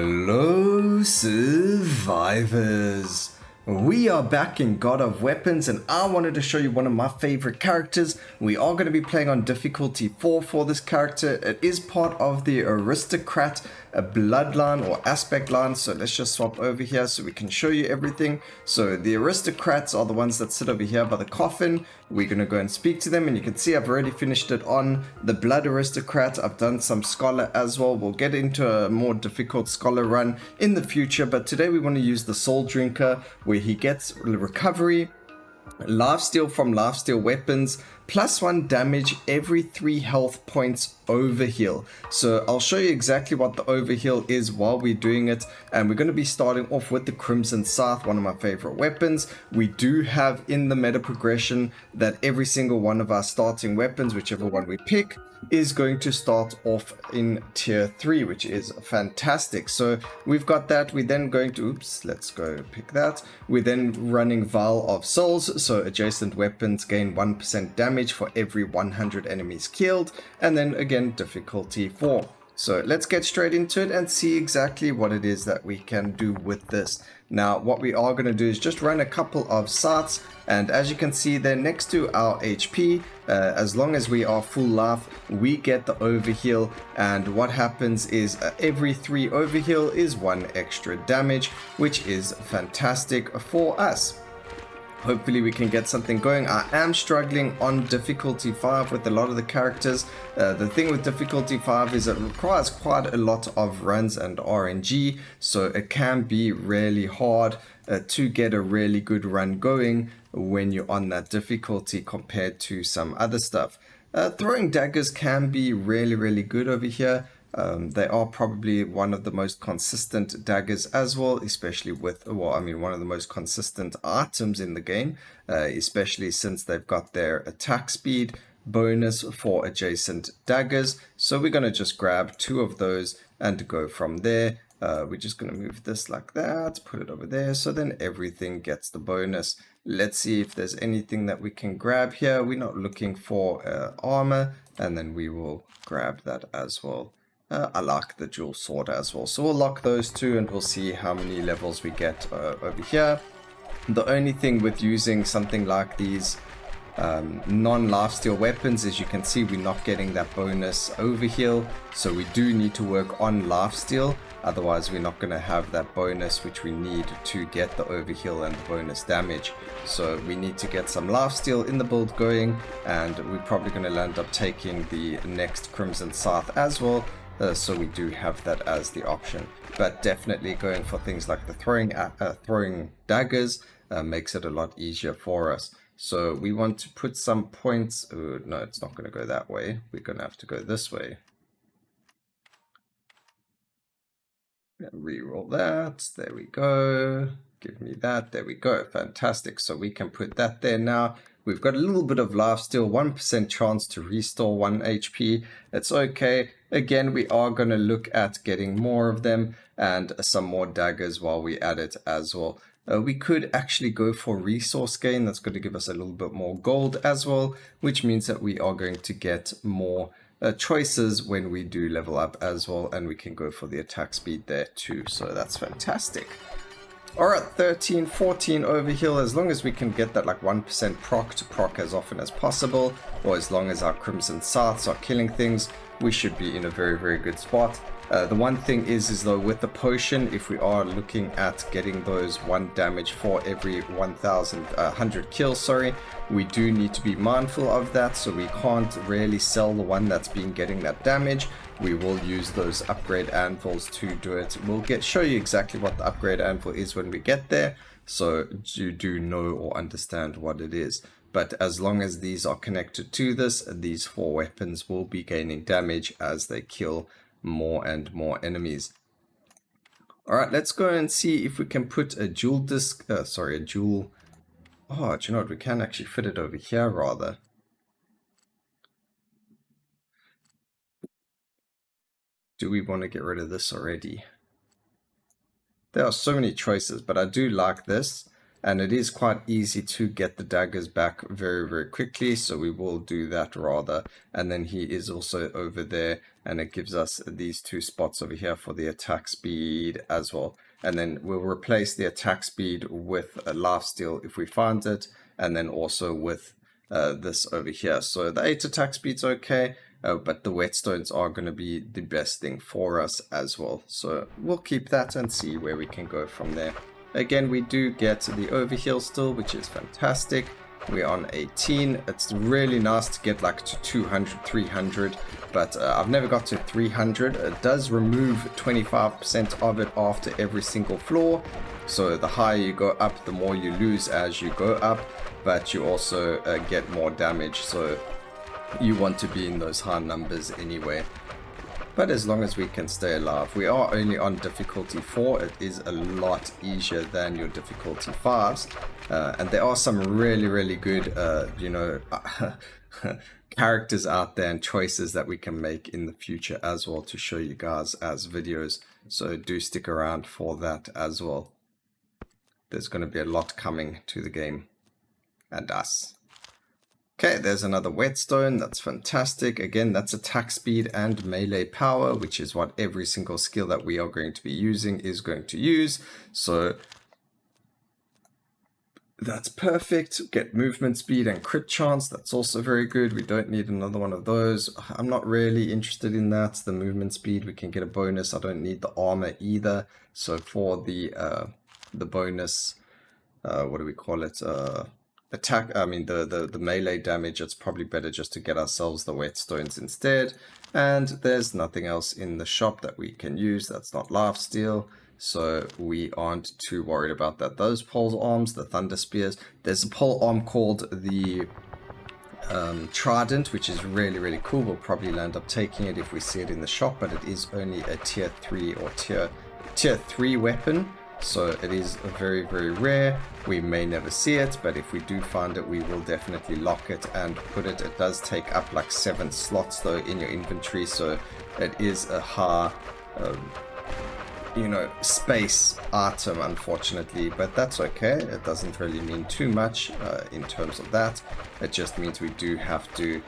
Hello survivors, we are back in God of Weapons and I wanted to show you one of my favorite characters. We are going to be playing on difficulty 4 for this character. It is part of the aristocrat bloodline or aspect line, so let's just swap over here so we can show you everything. So the aristocrats are the ones that sit over here by the coffin. We're going to go and speak to them, and you can see I've already finished it on the blood aristocrat. I've done some scholar as well. We'll get into a more difficult scholar run in the future, but today we want to use the soul drinker, where he gets recovery, lifesteal from lifesteal weapons, +1 damage every 3 health points, overheal. So I'll show you exactly what the overheal is while we're doing it, and we're going to be starting off with the Crimson Scythe, one of my favorite weapons. We do have in the meta progression that every single one of our starting weapons, whichever one we pick, is going to start off in tier 3, which is fantastic. So we've got that. We're then going to, let's go pick that. We're then running Vial of Souls, so adjacent weapons gain 1% damage for every 100 enemies killed, and then again difficulty 4. So let's get straight into it and see exactly what it is that we can do with this. Now what we are going to do is just run a couple of scythes, and as you can see there next to our HP, as long as we are full life, we get the overheal, and what happens is every 3 overheal is 1 extra damage, which is fantastic for us. Hopefully we can get something going. I am struggling on difficulty 5 with a lot of the characters. The thing with difficulty 5 is it requires quite a lot of runs and RNG, so it can be really hard to get a really good run going when you're on that difficulty compared to some other stuff. Throwing daggers can be really good over here. They are probably one of the most consistent daggers as well, especially with, well, I mean, one of the most consistent items in the game, especially since they've got their attack speed bonus for adjacent daggers. So we're going to just grab 2 of those and go from there. We're just going to move this like that, put it over there, so then everything gets the bonus. Let's see if there's anything that we can grab here. We're not looking for armor, and then we will grab that as well. I like the dual sword as well, so we'll lock those 2 and we'll see how many levels we get over here. The only thing with using something like these non-lifesteal weapons is you can see we're not getting that bonus overheal, so we do need to work on lifesteal, otherwise we're not going to have that bonus which we need to get the overheal and the bonus damage. So we need to get some lifesteal in the build going, and we're probably going to end up taking the next Crimson Scythe as well. So we do have that as the option, but definitely going for things like the throwing daggers makes it a lot easier for us. So we want to put some points. Oh, no, it's not going to go that way. We're going to have to go this way. Reroll that. There we go. Give me that. There we go. Fantastic. So we can put that there now. We've got a little bit of lifesteal, 1% chance to restore 1 HP. It's okay. Again, we are going to look at getting more of them and some more daggers while we add it as well. We could actually go for resource gain. That's going to give us a little bit more gold as well, which means that we are going to get more choices when we do level up as well, and we can go for the attack speed there too. So that's fantastic. Alright, 13, 14 overheal, as long as we can get that like 1% proc to proc as often as possible, or as long as our Crimson Scythes are killing things, we should be in a very good spot. The one thing is though, with the potion, if we are looking at getting those 1 damage for every 100 kills, sorry, we do need to be mindful of that, so we can't really sell the one that's been getting that damage. We will use those upgrade anvils to do it. We'll show you exactly what the upgrade anvil is when we get there, so you do know or understand what it is. But as long as these are connected to this, these 4 weapons will be gaining damage as they kill more and more enemies. Alright, let's go and see if we can put a dual disc, oh, do you know what, we can actually fit it over here rather. Do we want to get rid of this already? There are so many choices, but I do like this. and it is quite easy to get the daggers back very, very quickly, so we will do that rather. And then he is also over there, and it gives us these two spots over here for the attack speed as well. And then we'll replace the attack speed with a lifesteal if we find it, and then also with this over here. So the 8 attack speed's okay, but the whetstones are going to be the best thing for us as well. So we'll keep that and see where we can go from there. Again, we do get the overheal still, which is fantastic. We're on 18. It's really nice to get like to 200, 300, but I've never got to 300. It does remove 25% of it after every single floor. So the higher you go up, the more you lose as you go up, but you also get more damage. So you want to be in those high numbers anyway. But as long as we can stay alive, we are only on difficulty 4. It is a lot easier than your difficulty 5s. And there are some really, really good, you know, characters out there and choices that we can make in the future as well to show you guys as videos. So do stick around for that as well. There's going to be a lot coming to the game and us. Okay, there's another whetstone. That's fantastic. Again, that's attack speed and melee power, which is what every single skill that we are going to be using is going to use. So that's perfect. Get movement speed and crit chance. That's also very good. We don't need another one of those. I'm not really interested in that. The movement speed, we can get a bonus. I don't need the armor either. So for the bonus, what do we call it? Attack, I mean the melee damage, it's probably better just to get ourselves the whetstones instead. And there's nothing else in the shop that we can use. That's not lifesteal, so we aren't too worried about that. Those pole arms, the thunder spears, there's a pole arm called the trident, which is really, really cool. We'll probably land up taking it if we see it in the shop, but it is only a tier 3 or tier 3 weapon. So it is very, very rare. We may never see it, but if we do find it, we will definitely lock it and put it. It does take up like 7 slots though in your inventory, so it is a high, you know, space item, unfortunately, but that's okay. It doesn't really mean too much in terms of that. It just means we do have to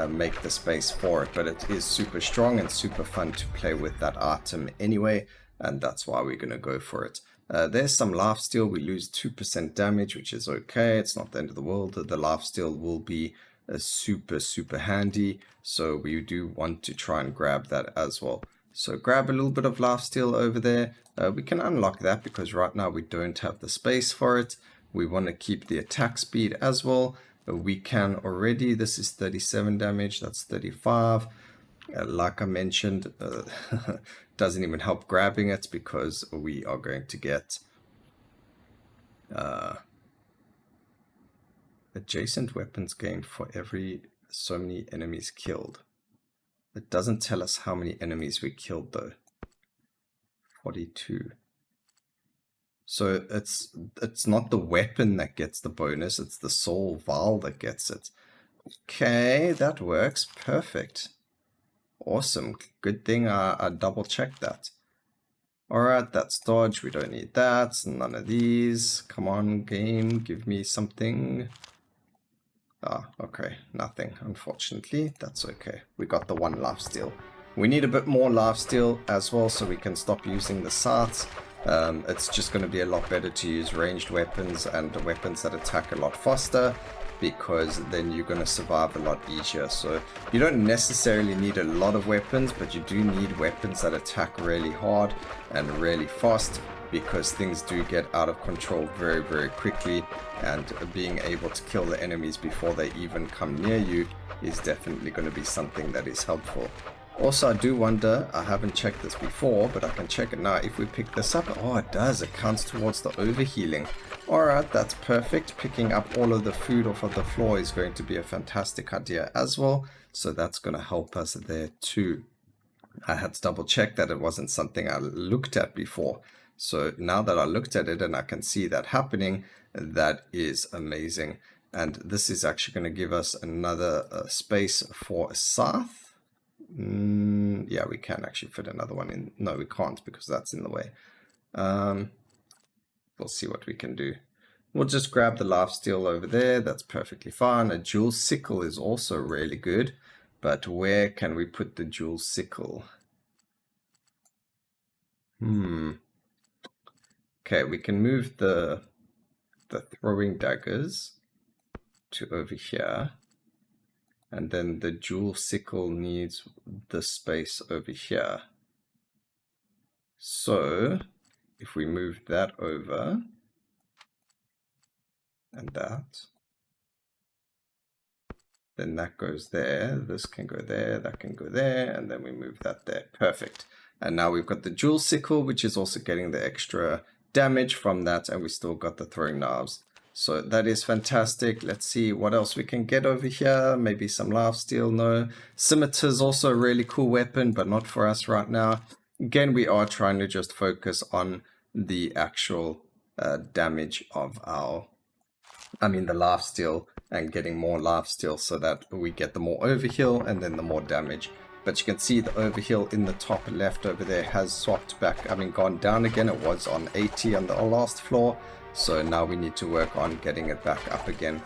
make the space for it, but it is super strong and super fun to play with that item anyway, and that's why we're going to go for it. There's some lifesteal. We lose 2% damage, which is okay. It's not the end of the world. The lifesteal will be super, super handy. So we do want to try and grab that as well. So grab a little bit of lifesteal over there. We can unlock that because right now we don't have the space for it. We want to keep the attack speed as well. We can already. This is 37 damage. That's 35. Like I mentioned, doesn't even help grabbing it because we are going to get adjacent weapons gained for every so many enemies killed. It doesn't tell us how many enemies we killed though. 42. So it's not the weapon that gets the bonus, it's the soul vial that gets it. Okay, that works. Perfect. Awesome. Good thing I double checked that. Alright, that's dodge. We don't need that. None of these. Come on, game. Give me something. Ah, okay. Nothing, unfortunately. That's okay. We got the 1 lifesteal. We need a bit more lifesteal as well so we can stop using the scythes. It's just going to be a lot better to use ranged weapons and weapons that attack a lot faster, because then you're going to survive a lot easier. So you don't necessarily need a lot of weapons, but you do need weapons that attack really hard and really fast, because things do get out of control very, very quickly, and being able to kill the enemies before they even come near you is definitely going to be something that is helpful. Also, I do wonder, I haven't checked this before, but I can check it now. If we pick this up, oh, it does. It counts towards the overhealing. Alright, that's perfect. Picking up all of the food off of the floor is going to be a fantastic idea as well. So that's going to help us there too. I had to double check that it wasn't something I looked at before. So now that I looked at it and I can see that happening, that is amazing. And this is actually going to give us another space for a scythe. Yeah, we can actually fit another one in. No, we can't because that's in the way. We'll see what we can do. We'll just grab the lifesteal over there. That's perfectly fine. A dual sickle is also really good. But where can we put the dual sickle? Okay, we can move the throwing daggers to over here. And then the dual sickle needs the space over here. So if we move that over and that, then that goes there, this can go there, that can go there, and then we move that there. Perfect. And now we've got the dual sickle, which is also getting the extra damage from that, and we still got the throwing knives. So that is fantastic. Let's see what else we can get over here. Maybe some lifesteal, no. Scimitar is also a really cool weapon, but not for us right now. Again, we are trying to just focus on the actual damage of our, the lifesteal, and getting more lifesteal so that we get the more overheal and then the more damage. But you can see the overheal in the top left over there has swapped back, gone down again. It was on 80 on the last floor. So now we need to work on getting it back up again.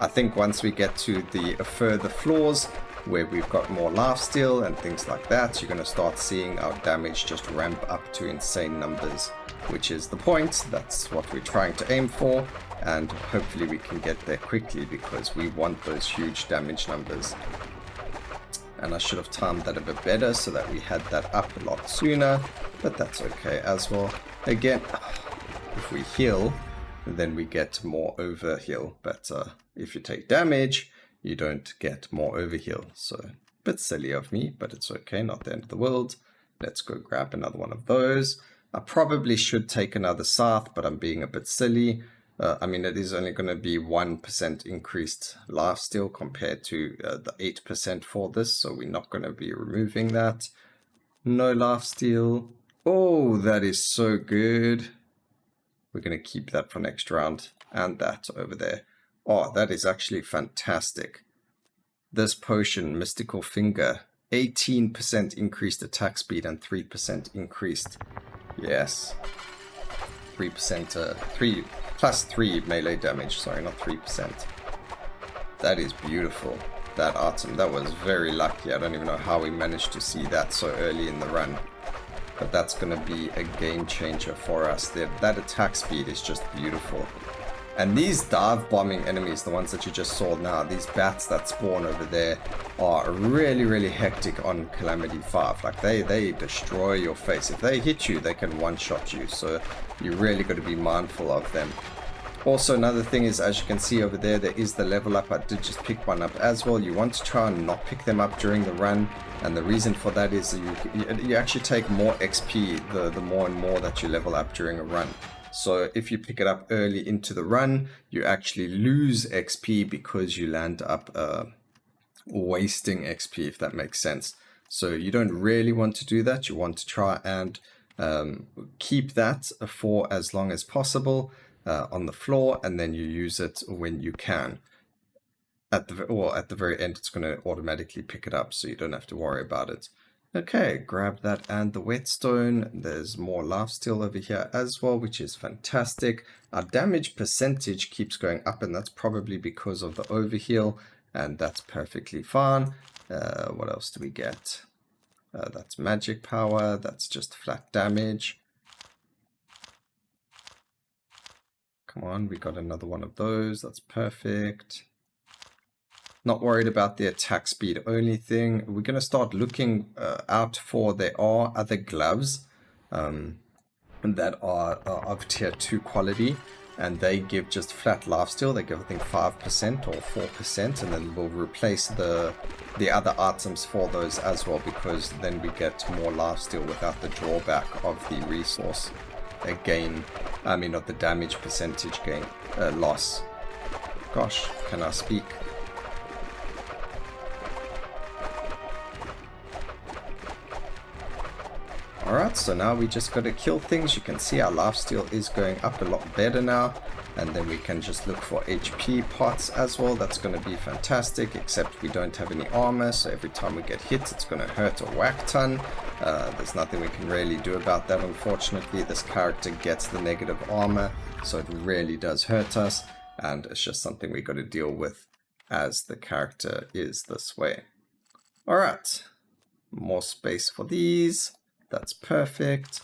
I think once we get to the further floors where we've got more lifesteal and things like that, you're going to start seeing our damage just ramp up to insane numbers, which is the point. That's what we're trying to aim for, and hopefully we can get there quickly because we want those huge damage numbers. And I should have timed that a bit better so that we had that up a lot sooner, but that's okay as well. Again, if we heal, then we get more overheal, but if you take damage, you don't get more overheal. So a bit silly of me, but it's okay, not the end of the world. Let's go grab another one of those. I probably should take another Scythe, but I'm being a bit silly. It is only going to be 1% increased lifesteal compared to the 8% for this, so we're not going to be removing that. No lifesteal. Oh, that is so good. We're going to keep that for next round, and that over there. Oh, that is actually fantastic. This potion, Mystical Finger, 18% increased attack speed and 3% increased. Yes. 3%, 3 plus 3 melee damage, sorry, not 3%. That is beautiful. That item, that was very lucky. I don't even know how we managed to see that so early in the run. But that's going to be a game changer for us. That attack speed is just beautiful. And these dive bombing enemies, the ones that you just saw now, these bats that spawn over there are really, really hectic on Calamity 5. Like they destroy your face. If they hit you, they can one-shot you. So you really got to be mindful of them. Also, another thing is, as you can see over there, there is the level up. I did just pick one up as well. You want to try and not pick them up during the run. And the reason for that is you actually take more XP the more and more that you level up during a run. So if you pick it up early into the run, you actually lose XP because you land up wasting XP, if that makes sense. So you don't really want to do that. You want to try and keep that for as long as possible on the floor, and then you use it when you can. At the very end, it's going to automatically pick it up, so you don't have to worry about it. Okay, grab that and the whetstone. There's more lifesteal over here as well, which is fantastic. Our damage percentage keeps going up, and that's probably because of the overheal, and that's perfectly fine. What else do we get? That's magic power. That's just flat damage. Come on, we got another one of those. That's perfect. Not worried about the attack speed only thing. We're going to start looking out for, there are other gloves that are of tier 2 quality, and they give just flat lifesteal. They give, I think, 5% or 4%, and then we'll replace the other items for those as well, because then we get more lifesteal without the drawback of the resource gain. Not the damage percentage gain, loss. Gosh, can I speak? Alright, so now we just got to kill things. You can see our lifesteal is going up a lot better now. And then we can just look for HP pots as well. That's going to be fantastic, except we don't have any armor. So every time we get hit, it's going to hurt a whack ton. There's nothing we can really do about that, unfortunately. This character gets the negative armor, so it really does hurt us. And it's just something we got to deal with as the character is this way. Alright, more space for these. That's perfect.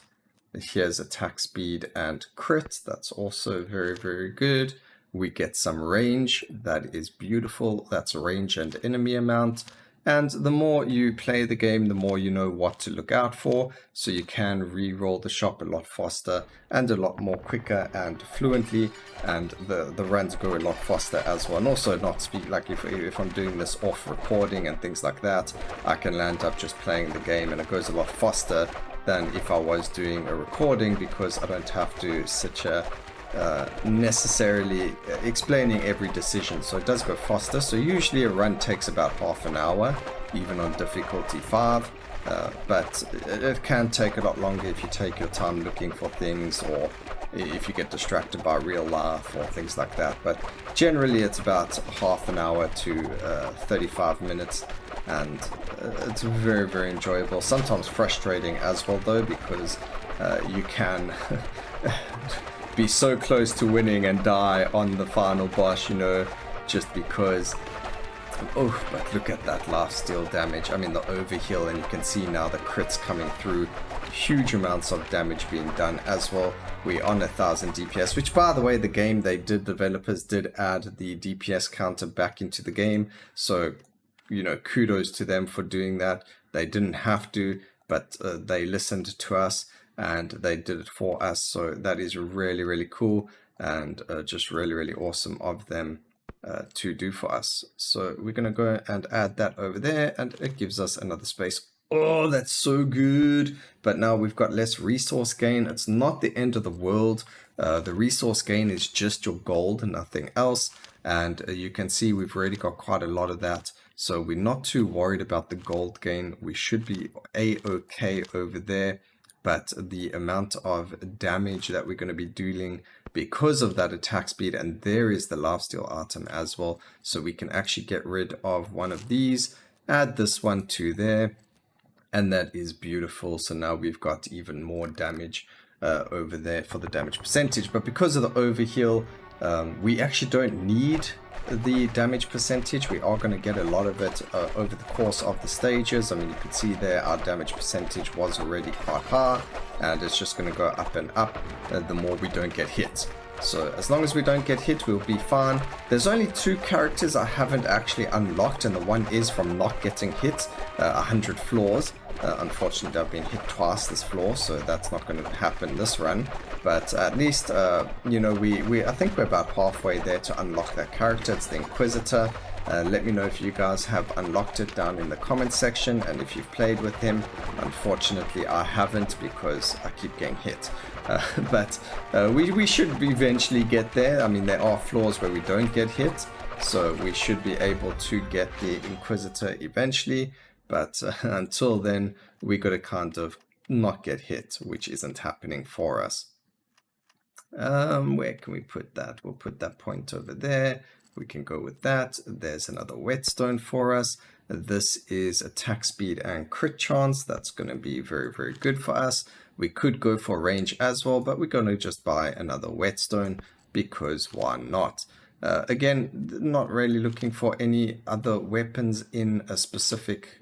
Here's attack speed and crit. That's also very, very good. We get some range. That is beautiful. That's range and enemy amount. And the more you play the game, the more you know what to look out for. So you can re-roll the shop a lot faster and a lot more quicker and fluently. And the runs go a lot faster as well. And also not speak like if I'm doing this off recording and things like that, I can land up just playing the game and it goes a lot faster than if I was doing a recording, because I don't have to such a necessarily explaining every decision, so it does go faster. So usually a run takes about half an hour, even on difficulty 5, but it can take a lot longer if you take your time looking for things, or if you get distracted by real life or things like that. But generally it's about half an hour to 35 minutes, and it's very, very enjoyable. Sometimes frustrating as well though, because you can be so close to winning and die on the final boss, you know, just because. Oh, but look at that lifesteal damage. I mean, the overheal, and you can see now the crits coming through. Huge amounts of damage being done as well. We're on 1000 DPS, which, by the way, the game developers did add the DPS counter back into the game. So, you know, kudos to them for doing that. They didn't have to, but they listened to us and they did it for us. So that is really, really cool, and just really, really awesome of them to do for us. So we're going to go and add that over there, and it gives us another space. Oh, that's so good. But now we've got less resource gain. It's not the end of the world. The resource gain is just your gold and nothing else. And you can see we've already got quite a lot of that. So we're not too worried about the gold gain. We should be a-okay over there. But the amount of damage that we're going to be dealing because of that attack speed, and there is the lifesteal item as well. So we can actually get rid of one of these, add this one to there, and that is beautiful. So now we've got even more damage over there for the damage percentage. But because of the overheal, we actually don't need the damage percentage. We are going to get a lot of it over the course of the stages. I mean, you can see there our damage percentage was already quite high, and it's just going to go up and up the more we don't get hit. So as long as we don't get hit, we'll be fine. There's only 2 characters I haven't actually unlocked, and the one is from not getting hit, 100 floors. Unfortunately, I've been hit twice this floor, so that's not going to happen this run. But at least, you know, I think we're about halfway there to unlock that character. It's the Inquisitor. Let me know if you guys have unlocked it down in the comment section, and if you've played with him. Unfortunately, I haven't, because I keep getting hit. But we should eventually get there. I mean, there are floors where we don't get hit, so we should be able to get the Inquisitor eventually. But until then, we got to kind of not get hit, which isn't happening for us. Where can we put that? We'll put that point over there. We can go with that. There's another whetstone for us. This is attack speed and crit chance. That's going to be very, very good for us. We could go for range as well, but we're going to just buy another whetstone, because why not? Again, not really looking for any other weapons in a specific,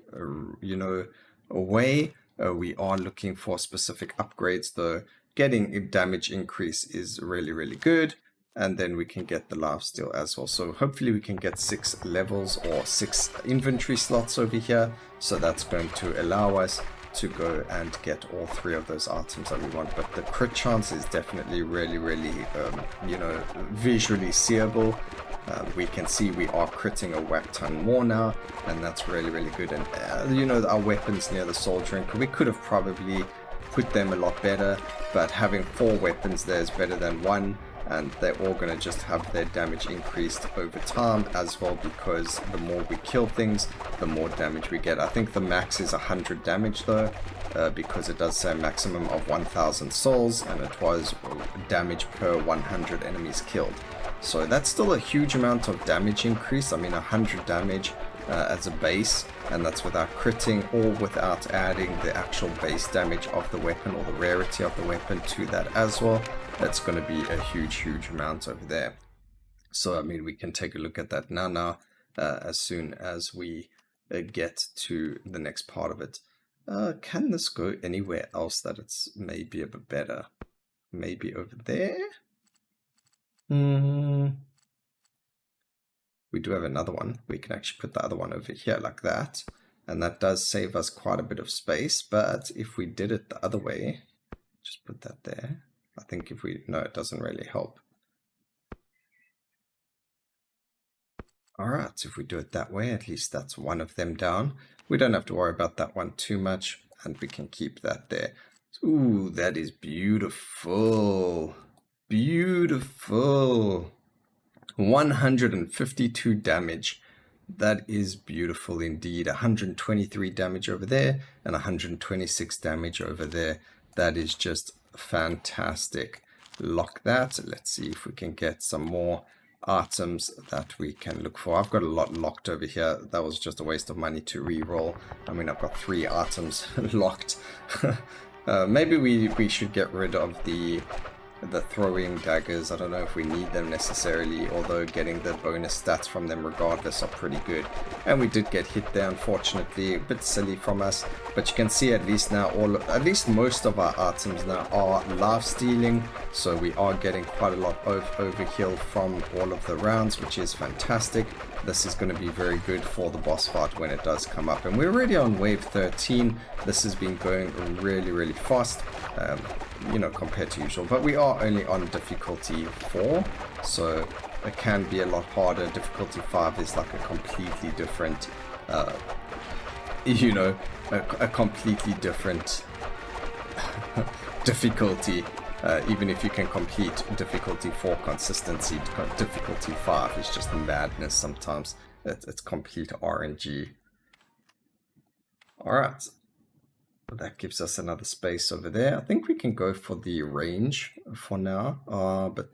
you know, way. We are looking for specific upgrades though. Getting a damage increase is really, really good. And then we can get the lifesteal as well. So hopefully we can get 6 levels or 6 inventory slots over here. So that's going to allow us to go and get all 3 of those items that we want. But the crit chance is definitely really, really, you know, visually seeable. We can see we are critting a whack ton more now, and that's really, really good. And you know, our weapons near the soul drink, we could have probably put them a lot better, but having 4 weapons there is better than 1. and they're all going to just have their damage increased over time as well, because the more we kill things, the more damage we get. I think the max is 100 damage though, because it does say a maximum of 1000 souls, and it was damage per 100 enemies killed. So that's still a huge amount of damage increase. I mean, 100 damage as a base, and that's without critting or without adding the actual base damage of the weapon or the rarity of the weapon to that as well. That's going to be a huge amount over there. So I mean, we can take a look at that now as soon as we get to the next part of it. Can this go anywhere else that it's maybe a bit better? Maybe over there? We do have another one. We can actually put the other one over here like that. And that does save us quite a bit of space. But if we did it the other way, just put that there. I think if we, no, it doesn't really help. Alright, if we do it that way, at least that's one of them down. We don't have to worry about that one too much. And we can keep that there. Ooh, that is beautiful. Beautiful. 152 damage. That is beautiful indeed. 123 damage over there and 126 damage over there. That is just fantastic. Lock that. Let's see if we can get some more items that we can look for. I've got a lot locked over here. That was just a waste of money to re-roll. I mean, I've got 3 items locked. Maybe we should get rid of the throwing daggers. I don't know if we need them necessarily, although getting the bonus stats from them regardless are pretty good. And we did get hit there, unfortunately, a bit silly from us, but you can see at least now at least most of our items now are life stealing, so we are getting quite a lot of overheal from all of the rounds, which is fantastic. This is going to be very good for the boss fight when it does come up, and we're already on wave 13. This has been going really fast, you know, compared to usual, but we are only on difficulty 4, so it can be a lot harder. Difficulty 5 is like a completely different you know, a completely different difficulty. Even if you can complete difficulty 4 consistency, difficulty 5 is just madness sometimes. It's complete RNG. Alright, that gives us another space over there. I think we can go for the range for now, but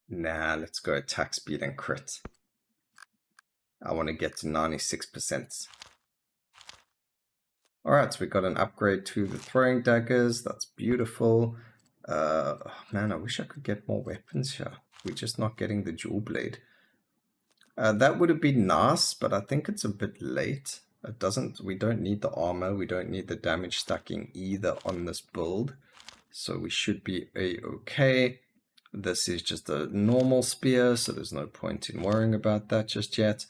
nah, let's go attack speed and crit. I want to get to 96%. Alright, so we got an upgrade to the throwing daggers. That's beautiful. Man, I wish I could get more weapons here. We're just not getting the dual blade. That would have been nice, but I think it's a bit late. We don't need the armor. We don't need the damage stacking either on this build. So we should be okay. This is just a normal spear, so there's no point in worrying about that just yet.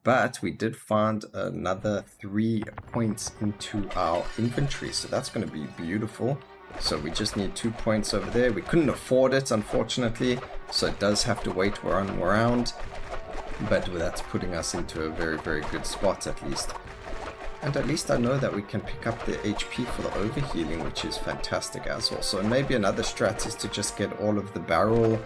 But we did find another 3 points into our inventory, so that's going to be beautiful. So we just need 2 points over there. We couldn't afford it, unfortunately, so it does have to wait one round. But that's putting us into a very good spot at least. And at least I know that we can pick up the HP for the overhealing, which is fantastic as well. So maybe another strat is to just get all of the barrel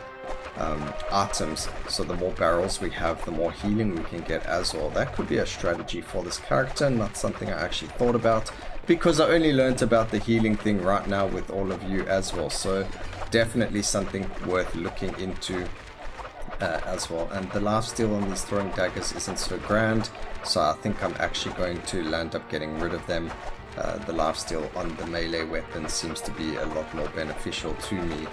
items. So the more barrels we have, the more healing we can get as well. That could be a strategy for this character, not something I actually thought about, because I only learned about the healing thing right now with all of you as well. So definitely something worth looking into as well. And the lifesteal on these throwing daggers isn't so grand, so I think I'm actually going to land up getting rid of them. The lifesteal on the melee weapon seems to be a lot more beneficial to me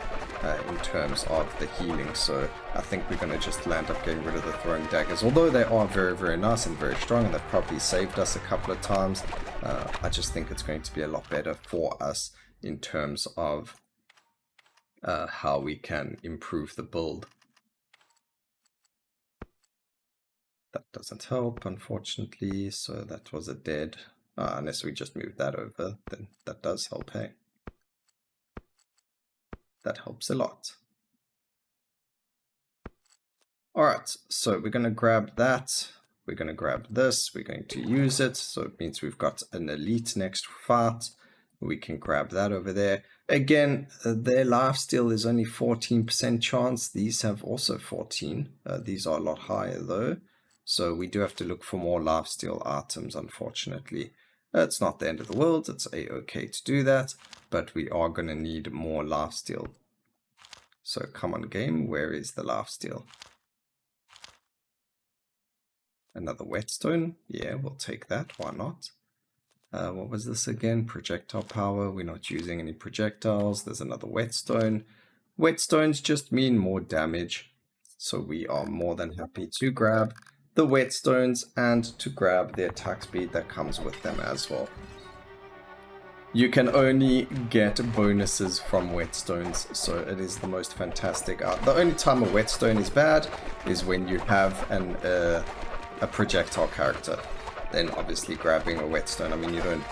in terms of the healing, so I think we're going to just land up getting rid of the throwing daggers, although they are very nice and very strong, and they've probably saved us a couple of times. I just think it's going to be a lot better for us in terms of how we can improve the build. That doesn't help, unfortunately, so that was a dead. Unless we just move that over, then that does help, hey? That helps a lot. Alright, so we're going to grab that. We're going to grab this. We're going to use it, so it means we've got an elite next fight. We can grab that over there. Again, their lifesteal is only 14% chance. These have also 14. These are a lot higher though. So we do have to look for more lifesteal items, unfortunately. It's not the end of the world. It's a-okay to do that. But we are going to need more lifesteal. So come on game, where is the lifesteal? Another whetstone? Yeah, we'll take that. Why not? What was this again? Projectile power. We're not using any projectiles. There's another whetstone. Whetstones just mean more damage. So we are more than happy to grab the whetstones and to grab the attack speed that comes with them as well. You can only get bonuses from whetstones, so it is the most fantastic art. The only time a whetstone is bad is when you have a projectile character. Then obviously grabbing a whetstone, I mean, you don't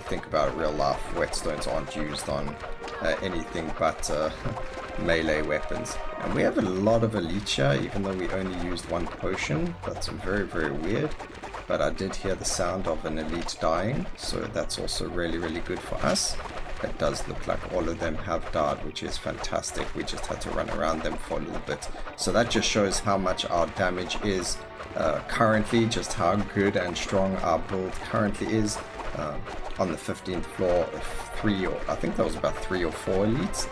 think about it, real life, whetstones aren't used on anything but melee weapons. And we have a lot of elite here, even though we only used one potion. That's very, very weird. But I did hear the sound of an elite dying, so that's also really, really good for us. It does look like all of them have died, which is fantastic. We just had to run around them for a little bit. So that just shows how much our damage is currently, just how good and strong our build currently is. On the 15th floor, I think that was about 3 or 4 elites.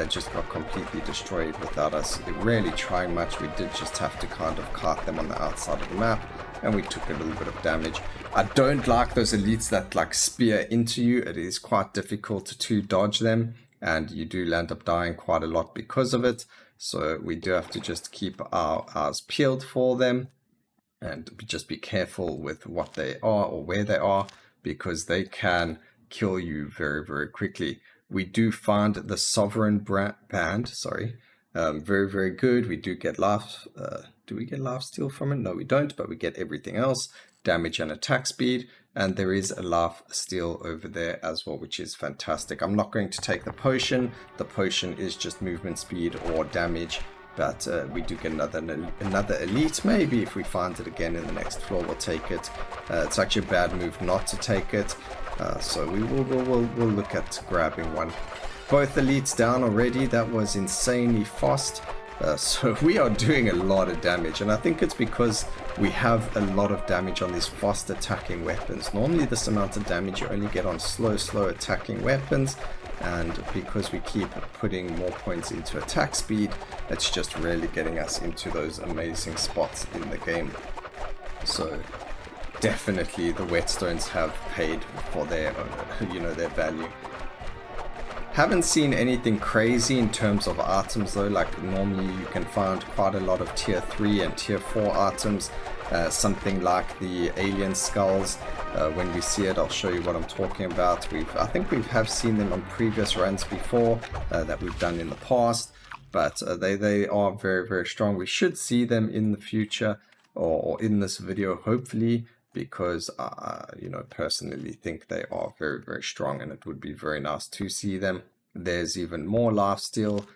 Just got completely destroyed without us really trying much. We did just have to kind of cart them on the outside of the map, and we took a little bit of damage. I don't like those elites that like spear into you. It is quite difficult to dodge them, and you do land up dying quite a lot because of it. So we do have to just keep our eyes peeled for them, and just be careful with what they are or where they are, because they can kill you very, very quickly. We do find the Sovereign Band, very, very good. We do get do we get lifesteal from it? No, we don't, but we get everything else, damage and attack speed, and there is a lifesteal over there as well, which is fantastic. I'm not going to take the potion. The potion is just movement speed or damage, but we do get another elite. Maybe if we find it again in the next floor, we'll take it. It's actually a bad move not to take it. So we'll look at grabbing one. Both elites down already. That was insanely fast. So we are doing a lot of damage, and I think it's because we have a lot of damage on these fast attacking weapons. Normally this amount of damage you only get on slow attacking weapons, and because we keep putting more points into attack speed, it's just really getting us into those amazing spots in the game. So definitely the whetstones have paid for their their value. Haven't seen anything crazy in terms of items though. Like normally you can find quite a lot of tier 3 and tier 4 items, something like the alien skulls. When we see it, I'll show you what I'm talking about. I think we have seen them on previous runs before that we've done in the past, but they are very, very strong. We should see them in the future, or in this video hopefully, because personally think they are very, very strong, and it would be very nice to see them. There's even more lifesteal.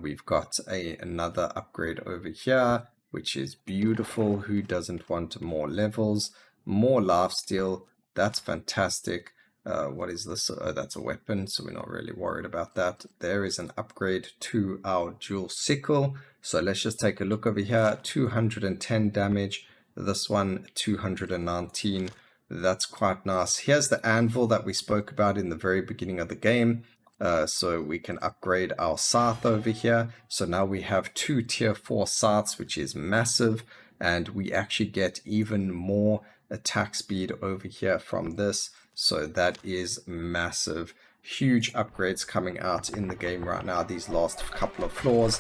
We've got another upgrade over here, which is beautiful. Who doesn't want more levels? More lifesteal. That's fantastic. What is this? That's a weapon, so we're not really worried about that. There is an upgrade to our dual sickle. So let's just take a look over here. 210 damage. This one 219. That's quite nice. Here's the anvil that we spoke about in the very beginning of the game. So we can upgrade our scythe over here. So now we have 2 tier 4 scythes, which is massive, and we actually get even more attack speed over here from this. So that is massive. Huge upgrades coming out in the game right now, these last couple of floors.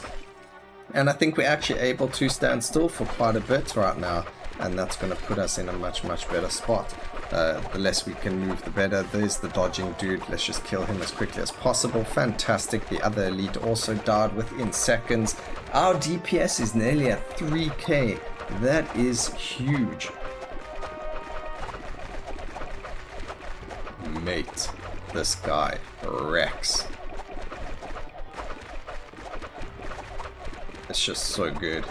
And I think we're actually able to stand still for quite a bit right now, and that's going to put us in a much, much better spot. The less we can move, the better. There's the dodging dude. Let's just kill him as quickly as possible. Fantastic. The other elite also died within seconds. Our DPS is nearly at 3k. That is huge. Mate, this guy wrecks. It's just so good.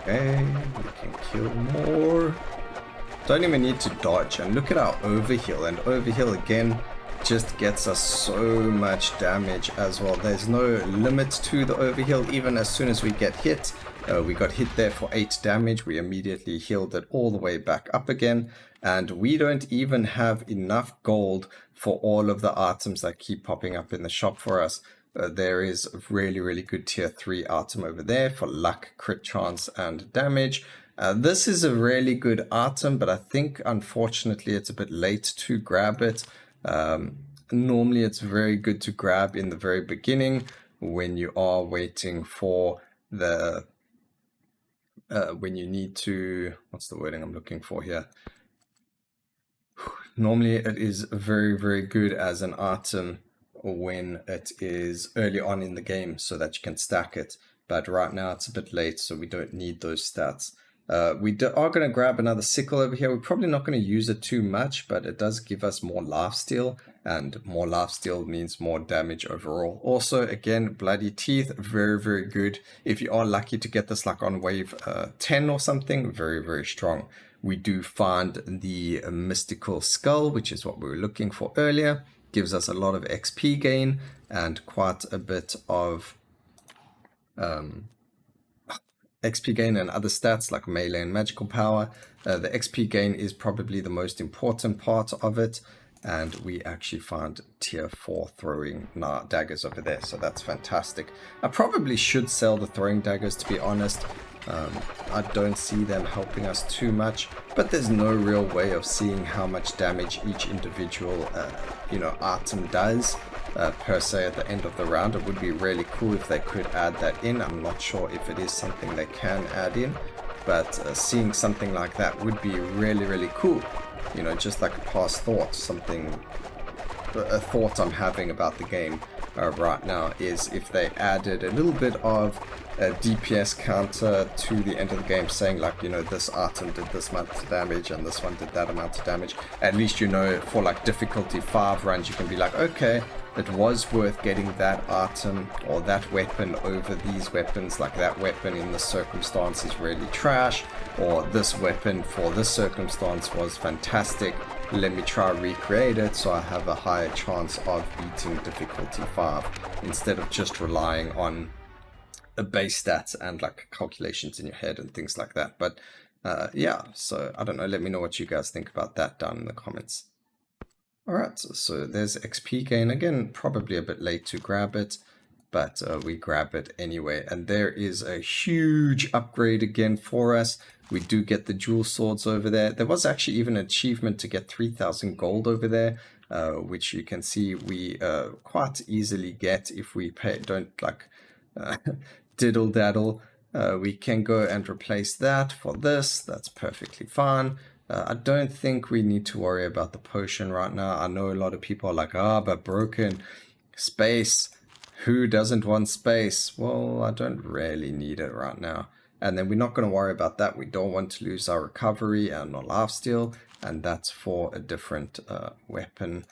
Okay, we can kill more. Don't even need to dodge. And look at our overheal. And overheal again just gets us so much damage as well. There's no limit to the overheal. Even as soon as we get hit, we got hit there for 8 damage. We immediately healed it all the way back up again. And we don't even have enough gold for all of the items that keep popping up in the shop for us. There is a really, really good tier 3 item over there for luck, crit chance, and damage. This is a really good item, but I think unfortunately it's a bit late to grab it. Normally it's very good to grab in the very beginning when you are waiting for the when you need to, what's the wording I'm looking for here? Normally it is very, very good as an item when it is early on in the game so that you can stack it. But right now it's a bit late, so we don't need those stats. We are going to grab another sickle over here. We're probably not going to use it too much, but it does give us more lifesteal, and more lifesteal means more damage overall. Also, again, bloody teeth, very, very good. If you are lucky to get this like on wave 10 or something, very, very strong. We do find the mystical skull, which is what we were looking for earlier. Gives us a lot of XP gain and quite a bit of XP gain and other stats like melee and magical power. The XP gain is probably the most important part of it, and we actually found tier 4 throwing daggers over there, so that's fantastic. I probably should sell the throwing daggers, to be honest. I don't see them helping us too much, but there's no real way of seeing how much damage each individual item does per se at the end of the round. It would be really cool if they could add that in. I'm not sure if it is something they can add in, but seeing something like that would be really, really cool. You know, just like a past thought, a thought I'm having about the game right now is if they added a little bit of a DPS counter to the end of the game, saying like, you know, this item did this much damage and this one did that amount of damage. At least, you know, for like difficulty 5 runs, you can be like, okay, it was worth getting that item or that weapon over these weapons. Like that weapon in this circumstance is really trash, or this weapon for this circumstance was fantastic. Let me try recreate it so I have a higher chance of beating difficulty 5 instead of just relying on a base stats and like calculations in your head and things like that. But yeah, so I don't know, let me know what you guys think about that down in the comments. Alright, so there's XP gain again, probably a bit late to grab it, but we grab it anyway. And there is a huge upgrade again for us. We do get the jewel swords over there. There was actually even an achievement to get 3,000 gold over there, which you can see we quite easily get if we don't like diddle daddle. We can go and replace that for this. That's perfectly fine. I don't think we need to worry about the potion right now. I know a lot of people are like, but broken space. Who doesn't want space? Well, I don't really need it right now. And then we're not going to worry about that. We don't want to lose our recovery and our lifesteal, and that's for a different weapon.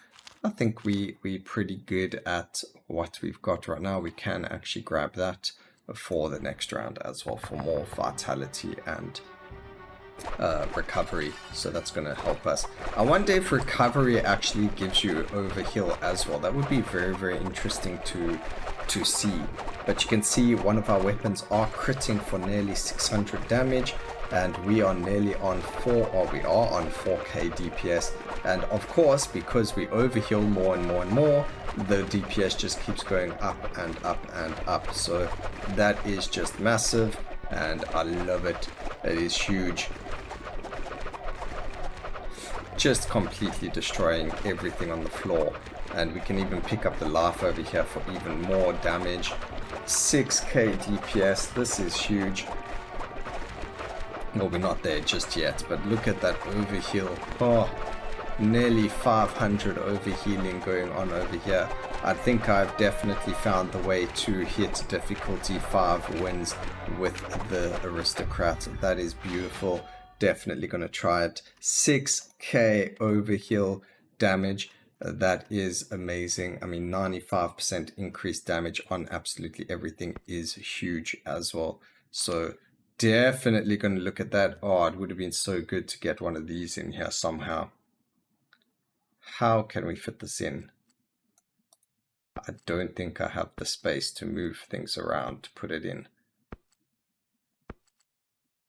I think we're pretty good at what we've got right now. We can actually grab that for the next round as well for more vitality and recovery, so that's going to help us. I wonder if recovery actually gives you overheal as well. That would be very, very interesting to see. But you can see one of our weapons are critting for nearly 600 damage, and we are nearly on 4K DPS. And of course, because we overheal more and more and more, the DPS just keeps going up and up and up. So that is just massive, and I love it. It is huge. Just completely destroying everything on the floor. And we can even pick up the life over here for even more damage. 6k DPS, this is huge. Well, we're not there just yet, but look at that overheal. Oh, nearly 500 overhealing going on over here. I think I've definitely found the way to hit difficulty 5 wins with the aristocrat. That is beautiful. Definitely going to try it. 6k overheal damage. That is amazing. I mean, 95% increased damage on absolutely everything is huge as well. So definitely going to look at that. Oh, it would have been so good to get one of these in here somehow. How can we fit this in? I don't think I have the space to move things around to put it in.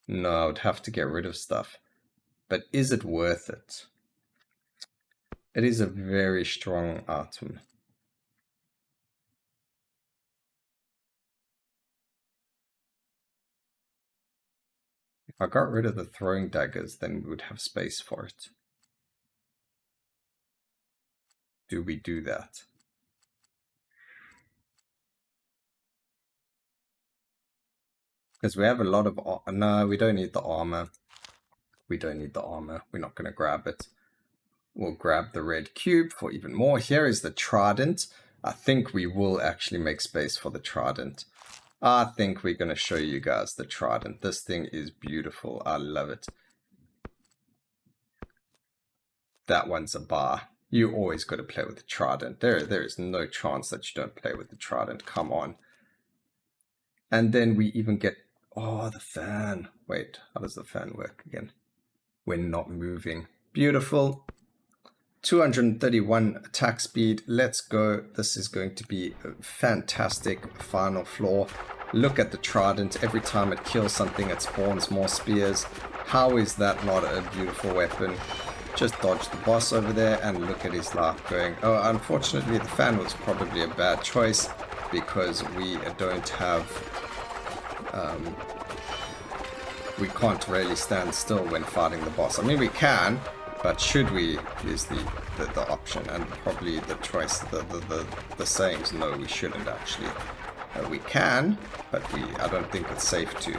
No, I would have to get rid of stuff. But is it worth it? It is a very strong item. If I got rid of the throwing daggers, then we would have space for it. Do we do that? Because we have a lot of... No, we don't need the armor. We don't need the armor. We're not going to grab it. We'll grab the red cube for even more. Here is the trident. I think we will actually make space for the trident. I think we're going to show you guys the trident. This thing is beautiful. I love it. That one's a bar. You always got to play with the trident. There is no chance that you don't play with the trident. Come on. And then we even get... Oh, the fan. Wait, how does the fan work again? We're not moving. Beautiful. 231 attack speed. Let's go. This is going to be a fantastic final floor. Look at the trident. Every time it kills something, it spawns more spears. How is that not a beautiful weapon? Just dodge the boss over there and look at his life going. Oh, unfortunately, the fan was probably a bad choice because we don't have... we can't really stand still when fighting the boss. I mean, we can, but should we is the option, and probably the choice, the sayings, no, we shouldn't actually. We can, but I don't think it's safe to.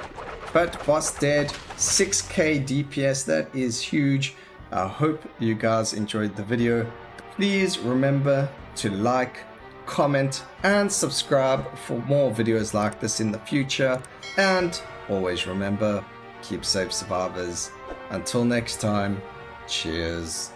But boss dead, 6k DPS, that is huge. I hope you guys enjoyed the video. Please remember to like, comment, and subscribe for more videos like this in the future. And always remember, keep safe, survivors. Until next time, cheers.